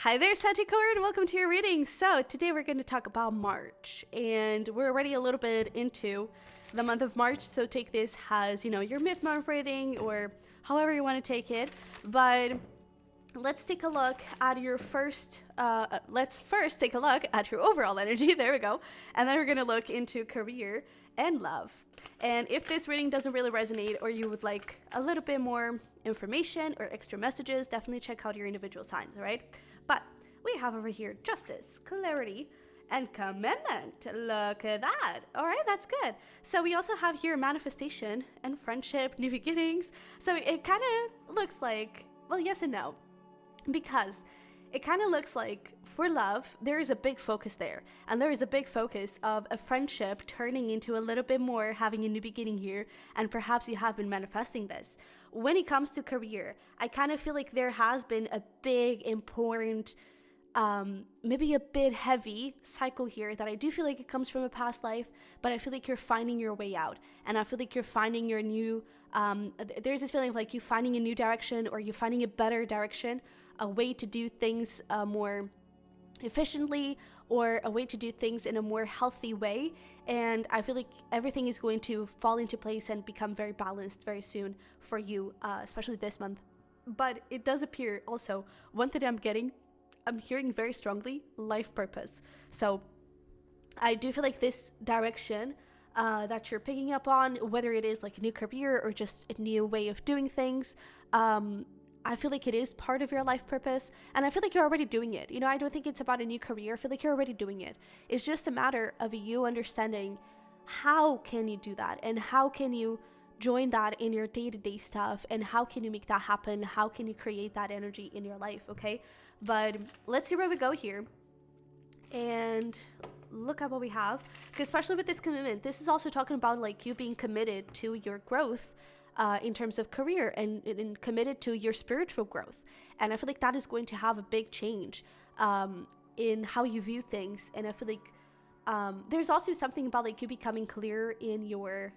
Hi there, Sagittarius, and welcome to your reading. So today we're going to talk about March, and we're already a little bit into the month of March, so take this as, your mid-month reading or however you want to take it. But let's take a look at your let's first take a look at your overall energy. There we go. And then we're going to look into career and love. And if this reading doesn't really resonate or you would like a little bit more information or extra messages, definitely check out your individual signs, all right? But we have over here justice, clarity, and commitment. Look at that. All right, that's good. So we also have here manifestation and friendship, new beginnings. So it kind of looks like, well, yes and no, because it kind of looks like for love, there is a big focus there. And there is a big focus of a friendship turning into a little bit more, having a new beginning here. And perhaps you have been manifesting this. When it comes to career, I kind of feel like there has been a big, important, maybe a bit heavy cycle here that I do feel like it comes from a past life, but I feel like you're finding your way out. And I feel like you're finding your new, there's this feeling of like you finding a new direction or you finding a better direction, a way to do things more efficiently or a way to do things in a more healthy way. And I feel like everything is going to fall into place and become very balanced very soon for you, especially this month. But it does appear also, one thing I'm hearing very strongly, life purpose. So I do feel like this direction that you're picking up on, whether it is like a new career or just a new way of doing things, I feel like it is part of your life purpose, and I feel like you're already doing it. I don't think it's about a new career. I feel like you're already doing it. It's just a matter of you understanding how can you do that and how can you join that in your day-to-day stuff and how can you make that happen? How can you create that energy in your life, okay? But let's see where we go here and look at what we have, because especially with this commitment, this is also talking about like you being committed to your growth in terms of career and committed to your spiritual growth. And I feel like that is going to have a big change in how you view things. And I feel like there's also something about like you becoming clear in your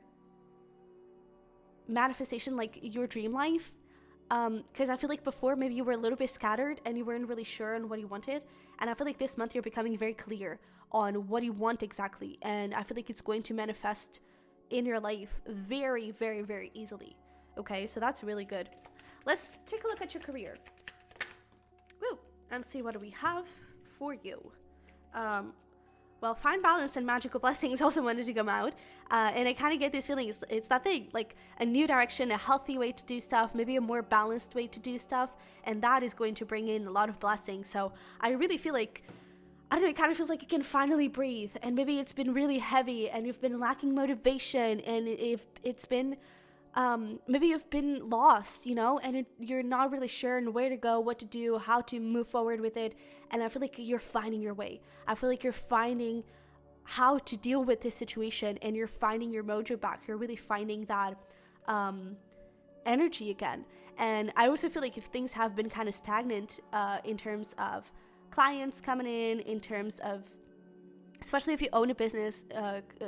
manifestation, like your dream life. Because I feel like before maybe you were a little bit scattered and you weren't really sure on what you wanted. And I feel like this month you're becoming very clear on what you want exactly. And I feel like it's going to manifest in your life very, very, very easily. Okay, so that's really good. Let's take a look at your career. Woo! And see what do we have for you. Well, find balance and magical blessings also wanted to come out. And I kind of get these feelings. It's that thing, like a new direction, a healthy way to do stuff, maybe a more balanced way to do stuff. And that is going to bring in a lot of blessings. So I really feel like, I don't know, it kind of feels like you can finally breathe. And maybe it's been really heavy and you've been lacking motivation. And if it's been, maybe you've been lost, and you're not really sure on where to go, what to do, how to move forward with it. And I feel like you're finding your way. I feel like you're finding how to deal with this situation and you're finding your mojo back. You're really finding that energy again. And I also feel like if things have been kind of stagnant in terms of clients coming in terms of, especially if you own a business,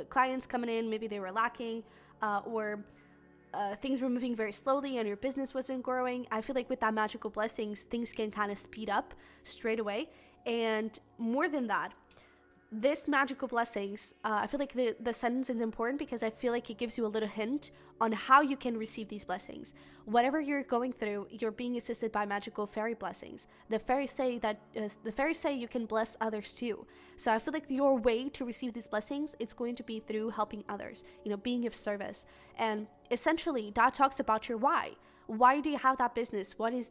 clients coming in, maybe they were lacking or things were moving very slowly and your business wasn't growing. I feel like with that magical blessings, things can kind of speed up straight away. And more than that, this magical blessings, I feel like the sentence is important because I feel like it gives you a little hint on how you can receive these blessings. Whatever you're going through, you're being assisted by magical fairy blessings. The fairies say you can bless others too. So I feel like your way to receive these blessings, it's going to be through helping others, being of service. And essentially that talks about your why. Why do you have that business? What is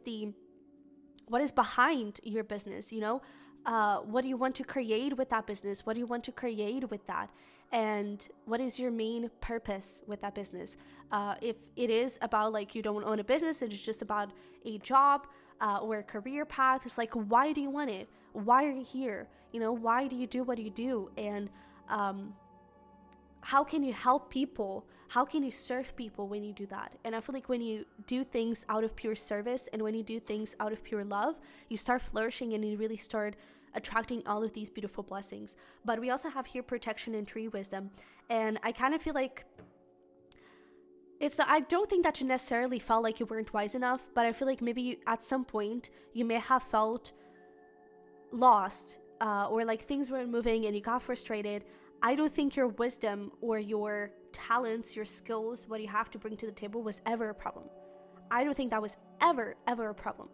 behind your business? What do you want to create with that business? What do you want to create with that? And what is your main purpose with that business? If it is about like you don't own a business, it's just about a job or a career path. It's like, why do you want it? Why are you here? Why do you do what you do? And how can you help people? How can you serve people when you do that? And I feel like when you do things out of pure service and when you do things out of pure love, you start flourishing and you really start attracting all of these beautiful blessings. But we also have here protection and tree wisdom. And I kind of feel like I don't think that you necessarily felt like you weren't wise enough, but I feel like maybe at some point you may have felt lost, or like things weren't moving and you got frustrated, I don't think your wisdom or your talents, your skills, what you have to bring to the table was ever a problem. I don't think that was ever a problem.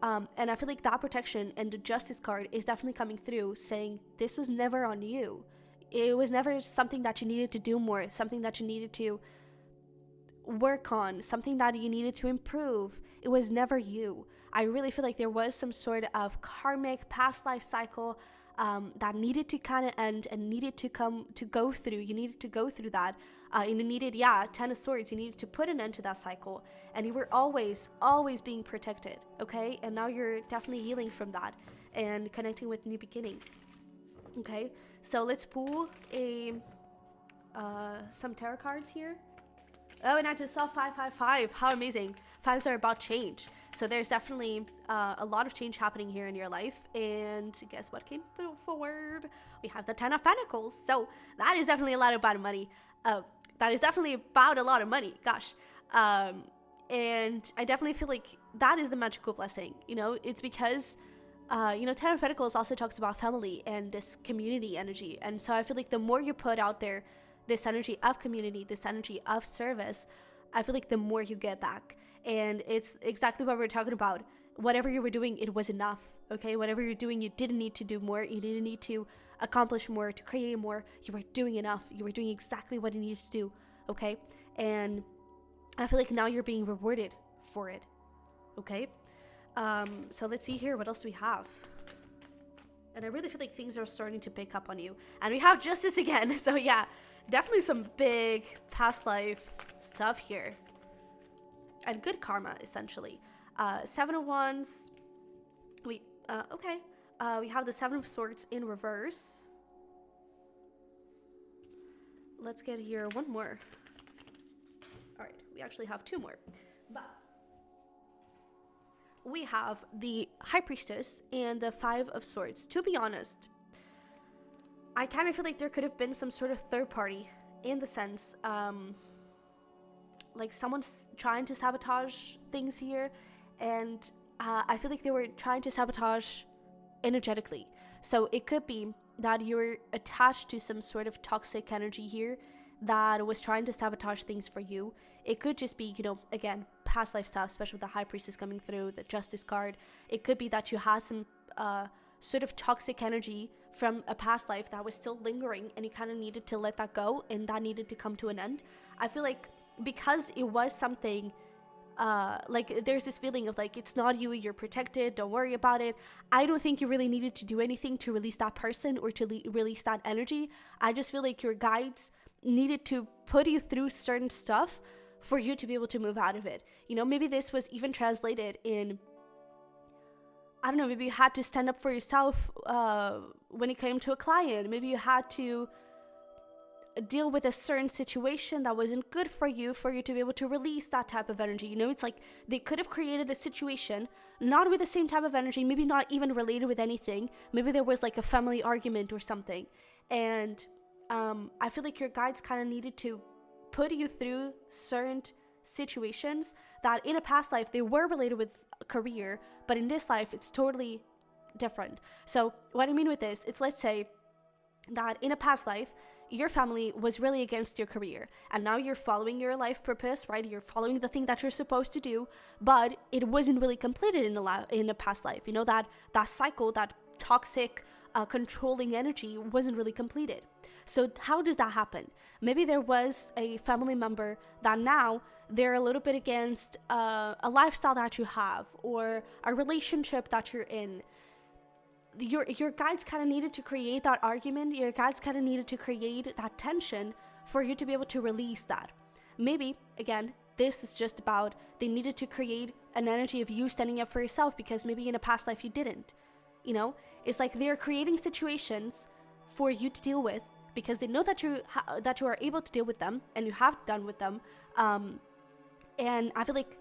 And I feel like that protection and the justice card is definitely coming through, saying this was never on you. It was never something that you needed to do more, something that you needed to work on, something that you needed to improve. It was never you. I really feel like there was some sort of karmic past life cycle that needed to kind of end and needed to go through. You needed to go through that. And you needed, 10 of swords, you needed to put an end to that cycle. And you were always being protected, okay? And now you're definitely healing from that and connecting with new beginnings, okay? So let's pull some tarot cards here. Oh, and I just saw 555. How amazing. Fives are about change. So there's definitely a lot of change happening here in your life. And guess what came forward? We have the 10 of Pentacles. So that is definitely a lot about money. That is definitely about a lot of money. Gosh. And I definitely feel like that is the magical blessing. You know, it's because, 10 of Pentacles also talks about family and this community energy. And so I feel like the more you put out there this energy of community, this energy of service, I feel like the more you get back. And it's exactly what we're talking about. Whatever you were doing, it was enough, okay? Whatever you're doing, you didn't need to do more. You didn't need to accomplish more, to create more. You were doing enough. You were doing exactly what you needed to do, okay? And I feel like now you're being rewarded for it, okay? So let's see here. What else do we have? And I really feel like things are starting to pick up on you. And we have justice again. So yeah, definitely some big past life stuff here. And good karma, essentially. 7 of Wands. We have the 7 of Swords in reverse. Let's get here one more. All right, we actually have 2 more. But we have the High Priestess and the 5 of Swords. To be honest, I kind of feel like there could have been some sort of third party in the sense, like someone's trying to sabotage things here, and I feel like they were trying to sabotage energetically. So it could be that you're attached to some sort of toxic energy here that was trying to sabotage things for you. It could just be, again, past life stuff, especially with the High Priestess coming through, the Justice card. It could be that you had some sort of toxic energy from a past life that was still lingering, and you kind of needed to let that go, and that needed to come to an end. I feel like because it was something, like there's this feeling of like, it's not you, you're protected, don't worry about it. I don't think you really needed to do anything to release that person or to release that energy. I just feel like your guides needed to put you through certain stuff for you to be able to move out of it. Maybe this was even translated in, I don't know, maybe you had to stand up for yourself when it came to a client. Maybe you had to deal with a certain situation that wasn't good for you to be able to release that type of energy. It's like they could have created a situation not with the same type of energy, maybe not even related with anything. Maybe there was like a family argument or something, and I feel like your guides kind of needed to put you through certain situations that in a past life they were related with a career, but in this life it's totally different. So what I mean with this, it's, let's say that in a past life your family was really against your career, and now you're following your life purpose, right? You're following the thing that you're supposed to do, but it wasn't really completed in a past life. That cycle, that toxic controlling energy wasn't really completed. So how does that happen? Maybe there was a family member that now they're a little bit against a lifestyle that you have or a relationship that you're in. Your guides kind of needed to create that argument. Your guides kind of needed to create that tension for you to be able to release that. Maybe, again, this is just about they needed to create an energy of you standing up for yourself because maybe in a past life you didn't. It's like they're creating situations for you to deal with because they know that you are able to deal with them and you have done with them. And I feel like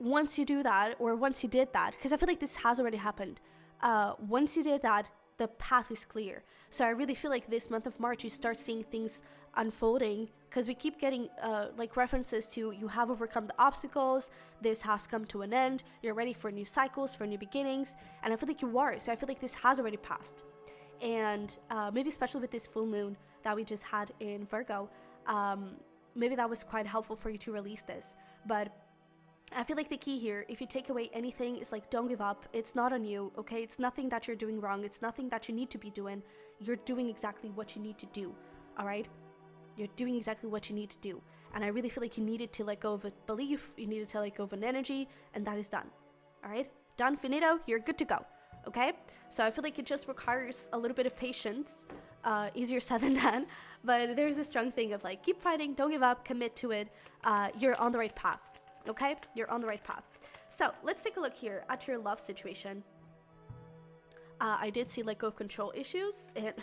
once you do that, or once you did that, because I feel like this has already happened, once you did that, the path is clear. So I really feel like this month of March, you start seeing things unfolding because we keep getting like references to you have overcome the obstacles, this has come to an end, you're ready for new cycles, for new beginnings, and I feel like you are. So I feel like this has already passed. And maybe especially with this full moon that we just had in Virgo, maybe that was quite helpful for you to release this. But I feel like the key here, if you take away anything, is like, don't give up. It's not on you, okay? It's nothing that you're doing wrong. It's nothing that you need to be doing. You're doing exactly what you need to do, all right? You're doing exactly what you need to do. And I really feel like you needed to let go of a belief. You needed to let go of an energy, and that is done, all right? Done, finito, you're good to go, okay? So I feel like it just requires a little bit of patience. Easier said than done. But there's this strong thing of like, keep fighting, don't give up, commit to it. You're on the right path. Okay, you're on the right path. So let's take a look here at your love situation. I did see let go of control issues, and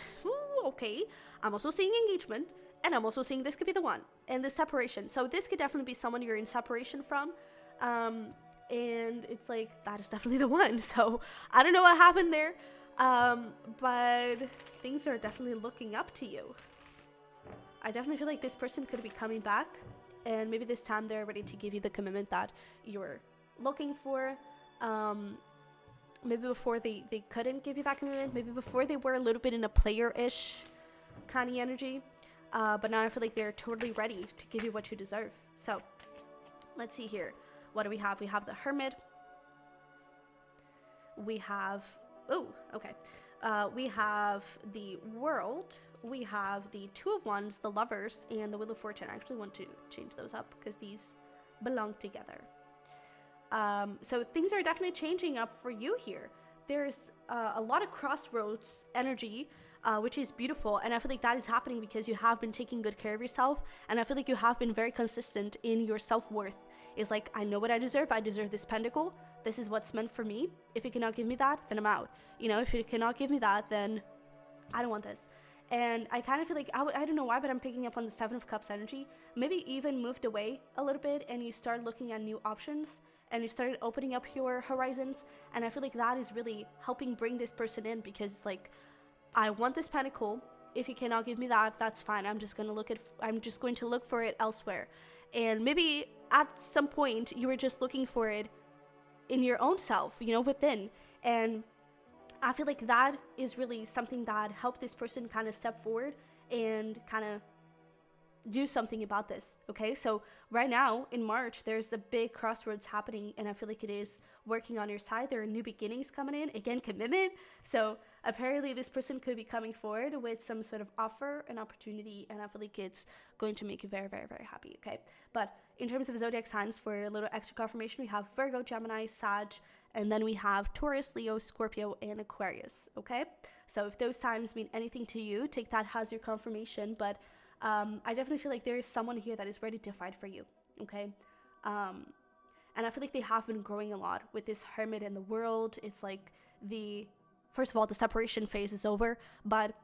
okay, I'm also seeing engagement, and I'm also seeing this could be the one, and the separation. So this could definitely be someone you're in separation from, and it's like that is definitely the one. So I don't know what happened there, but things are definitely looking up to you. I definitely feel like this person could be coming back. And maybe this time they're ready to give you the commitment that you're looking for. Maybe before they couldn't give you that commitment. Maybe before they were a little bit in a player-ish kind of energy. But now I feel like they're totally ready to give you what you deserve. So let's see here. What do we have? We have the Hermit. We have... Oh, okay. We have the World. We have the Two of Wands, the Lovers, and the Wheel of Fortune. I actually want to change those up because these belong together. So things are definitely changing up for you here. There's a lot of crossroads energy, which is beautiful. And I feel like that is happening because you have been taking good care of yourself. And I feel like you have been very consistent in your self-worth. It's like, I know what I deserve. I deserve this pentacle. This is what's meant for me. If you cannot give me that, then I'm out. You know, if you cannot give me that, then I don't want this. And I kind of feel like, I don't know why, but I'm picking up on the Seven of Cups energy. Maybe even moved away a little bit and you start looking at new options and you started opening up your horizons. And I feel like that is really helping bring this person in because it's like, I want this pentacle. If you cannot give me that, that's fine. I'm just going to look for it elsewhere. And maybe at some point you were just looking for it in your own self, you know, within. And I feel like that is really something that helped this person kind of step forward and kind of do something about this. Okay, so right now in March there's a big crossroads happening, and I feel like it is working on your side. There are new beginnings coming in, again, commitment. So apparently this person could be coming forward with some sort of offer, an opportunity, and I feel like it's going to make you very, very, very happy. Okay, but in terms of zodiac signs, for a little extra confirmation, we have Virgo, Gemini, Sag, and then we have Taurus, Leo, Scorpio, and Aquarius. Okay, so if those signs mean anything to you, take that as your confirmation. But I definitely feel like there is someone here that is ready to fight for you. Okay, and I feel like they have been growing a lot with this Hermit in the World. It's like first of all, the separation phase is over, but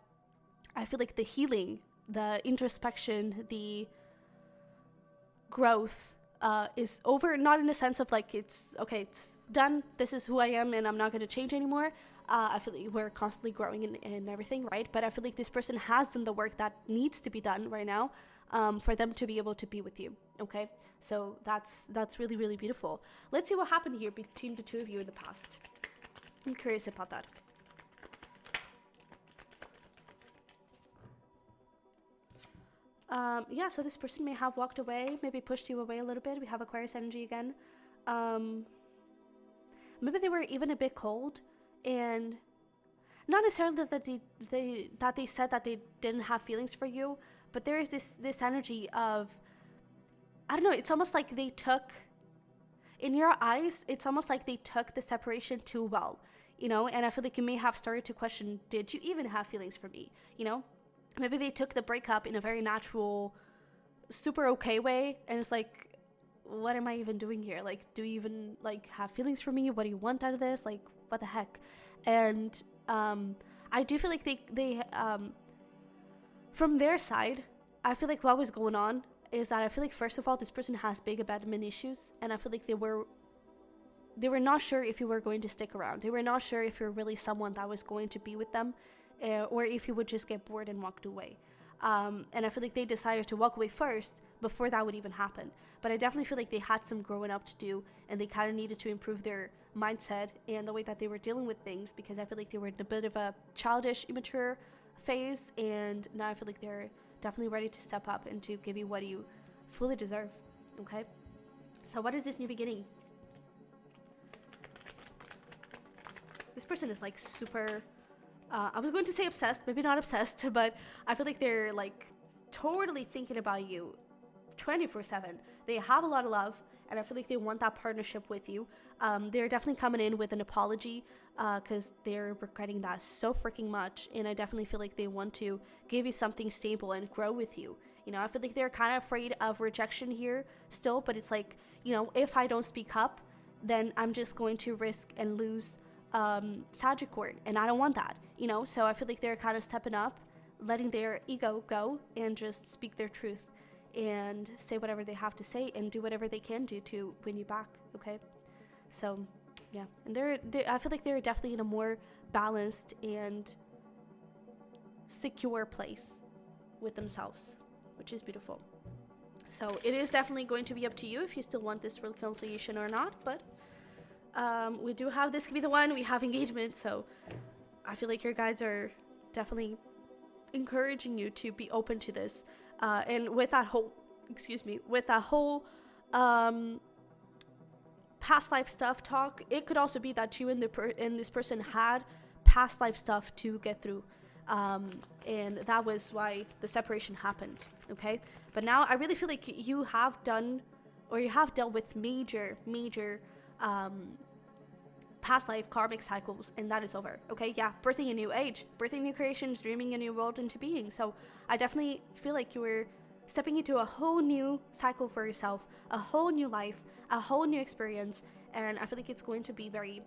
I feel like the healing, the introspection, the growth is over. Not in the sense of like, it's okay, it's done, this is who I am and I'm not going to change anymore. I feel like we're constantly growing and everything, right? But I feel like this person has done the work that needs to be done right now for them to be able to be with you. Okay, so that's really, really beautiful. Let's see what happened here between the two of you in the past. I'm curious about that. Yeah, so this person may have walked away, maybe pushed you away a little bit. We have Aquarius energy again. Maybe they were even a bit cold, and not necessarily that they said that they didn't have feelings for you, but there is this energy of, I don't know, it's almost like they took, in your eyes, it's almost like they took the separation too well, you know. And I feel like you may have started to question, did you even have feelings for me, you know? Maybe they took the breakup in a very natural, super okay way, and it's like, what am I even doing here? Like, do you even like have feelings for me? What do you want out of this? Like, what the heck? And I do feel like they from their side, I feel like what was going on is that I feel like, first of all, this person has big abandonment issues, and I feel like they were not sure if you were going to stick around. They were not sure if you're really someone that was going to be with them. Or if you would just get bored and walked away. And I feel like they decided to walk away first before that would even happen. But I definitely feel like they had some growing up to do, and they kind of needed to improve their mindset and the way that they were dealing with things, because I feel like they were in a bit of a childish, immature phase, and now I feel like they're definitely ready to step up and to give you what you fully deserve. Okay, so what is this new beginning? This person is like super, I was going to say obsessed, maybe not obsessed, but I feel like they're like totally thinking about you 24/7. They have a lot of love, and I feel like they want that partnership with you. They're definitely coming in with an apology because they're regretting that so freaking much, and I definitely feel like they want to give you something stable and grow with you. You know, I feel like they're kind of afraid of rejection here still, but it's like, you know, if I don't speak up, then I'm just going to risk and lose Sagittarius, and I don't want that, you know. So I feel like they're kind of stepping up, letting their ego go, and just speak their truth and say whatever they have to say and do whatever they can do to win you back. Okay, so yeah, and I feel like they're definitely in a more balanced and secure place with themselves, which is beautiful. So it is definitely going to be up to you if you still want this reconciliation or not, but we do have this could be the one. We have engagement, so I feel like your guides are definitely encouraging you to be open to this, and with that whole past life stuff talk, it could also be that you and this person had past life stuff to get through, and that was why the separation happened. Okay, but now I really feel like you have dealt with major past life karmic cycles, and that is over. Okay, yeah, birthing a new age, birthing new creations, dreaming a new world into being. So I definitely feel like you were stepping into a whole new cycle for yourself, a whole new life, a whole new experience, and I feel like it's going to be very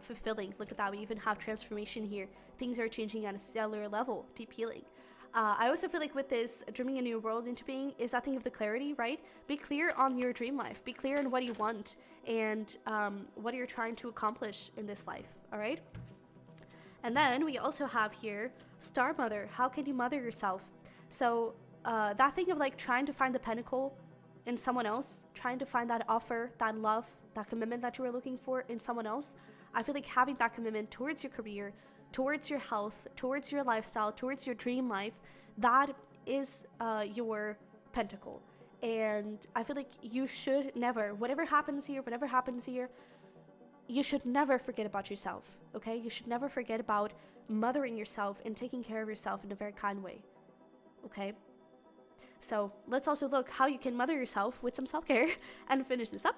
fulfilling. Look at that, we even have transformation here. Things are changing on a cellular level, deep healing. I also feel like with this dreaming a new world into being is that thing of the clarity, right? Be clear on your dream life. Be clear on what you want and what you're trying to accomplish in this life, all right? And then we also have here Star Mother. How can you mother yourself? So that thing of like trying to find the pinnacle in someone else, trying to find that offer, that love, that commitment that you were looking for in someone else. I feel like having that commitment towards your career, towards your health, towards your lifestyle, towards your dream life, that is your pentacle. And I feel like you should never, whatever happens here, you should never forget about yourself, okay? You should never forget about mothering yourself and taking care of yourself in a very kind way, okay? So let's also look how you can mother yourself with some self-care and finish this up.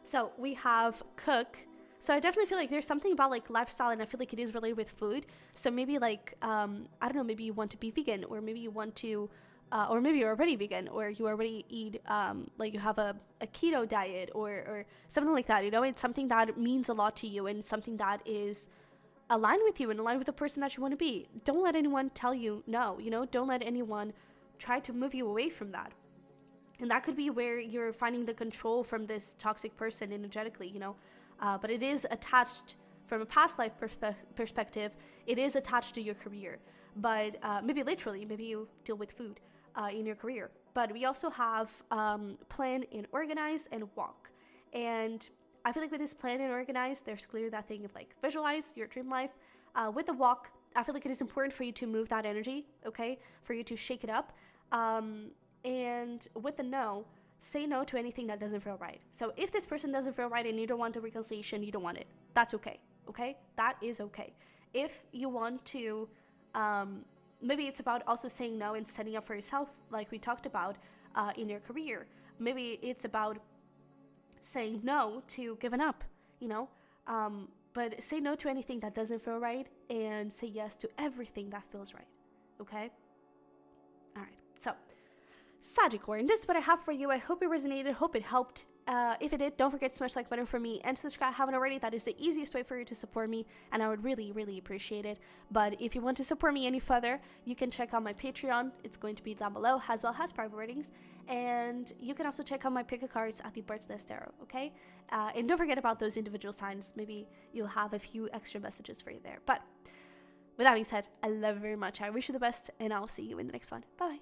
So we have cook. So I definitely feel like there's something about like lifestyle, and I feel like it is related with food. So maybe like, I don't know, maybe you want to be vegan, or maybe you want to, or maybe you're already vegan, or you already eat, like you have a keto diet or something like that. You know, it's something that means a lot to you and something that is aligned with you and aligned with the person that you want to be. Don't let anyone tell you no, you know, don't let anyone try to move you away from that. And that could be where you're finding the control from this toxic person energetically, you know. But it is attached from a past life perspective. It is attached to your career, but maybe literally, maybe you deal with food in your career. But we also have plan and organize and walk. And I feel like with this plan and organize, there's clearly that thing of like visualize your dream life. With the walk, I feel like it is important for you to move that energy, okay, for you to shake it up. And with the no, say no to anything that doesn't feel right. So if this person doesn't feel right and you don't want the reconciliation, you don't want it. That's okay. Okay? That is okay. If you want to, maybe it's about also saying no and standing up for yourself, like we talked about in your career. Maybe it's about saying no to giving up, you know? But say no to anything that doesn't feel right and say yes to everything that feels right. Okay? All right. So, Sagittarius, this is what I have for you. I hope it resonated. Hope it helped. If it did, don't forget to smash the like button for me and to subscribe if you haven't already. That is the easiest way for you to support me, and I would really, really appreciate it. But if you want to support me any further, you can check out my Patreon. It's going to be down below, as well as private readings. And you can also check out my pick a cards at the Bird's Nest Tarot, okay? And don't forget about those individual signs. Maybe you'll have a few extra messages for you there. But with that being said, I love you very much. I wish you the best, and I'll see you in the next one. Bye.